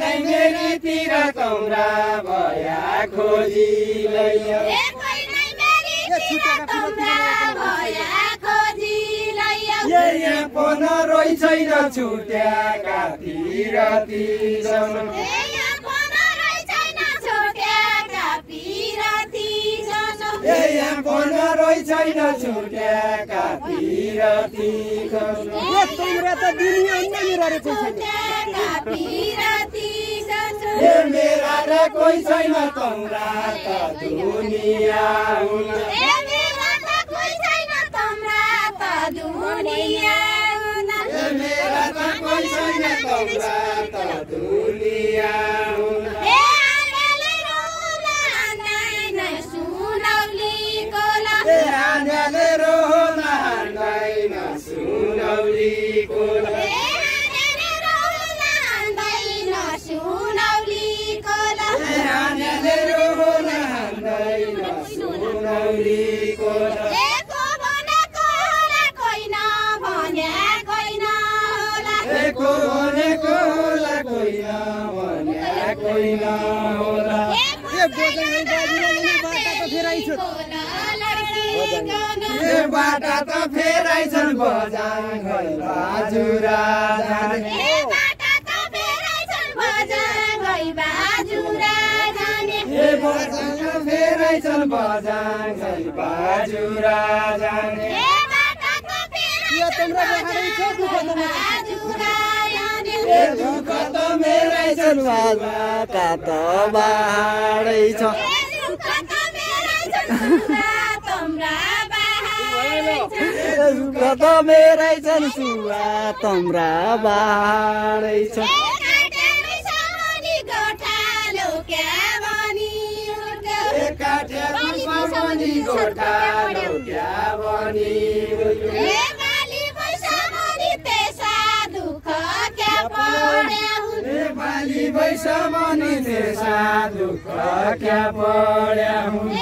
नै मेरीतिर तम्रा भया खोजी लैया यहाँ पन रोइ छैन छुट्याका पिरती जन यहाँ पन रोइ छैन छुट्याका पिरती जन तम्रा त दुनियामा मेरो मेरा र कोही छैन तम्रा त दुनिया मेरा त कोही छैन तम्रा त दुनिया आन्याले रोहन हान्दैन सुनौली कोला आन्याले रोहन हान्दैन सुनौली कोला एको भनेको होला कोही नभन्या कोही नहोला बाटा त फेराइछन् बजाङ गई बाजुरा जाने बाटा त फेराइछन् बजाङ गई बाजुरा जाने दुःख त मेरै छन् बाका त बाहाडै छ दुःख त मेरै छन् सुवा तम्रा बाहाडै छ बाली बैसा मनी तेसा दुःख क्या पड्या हुँ।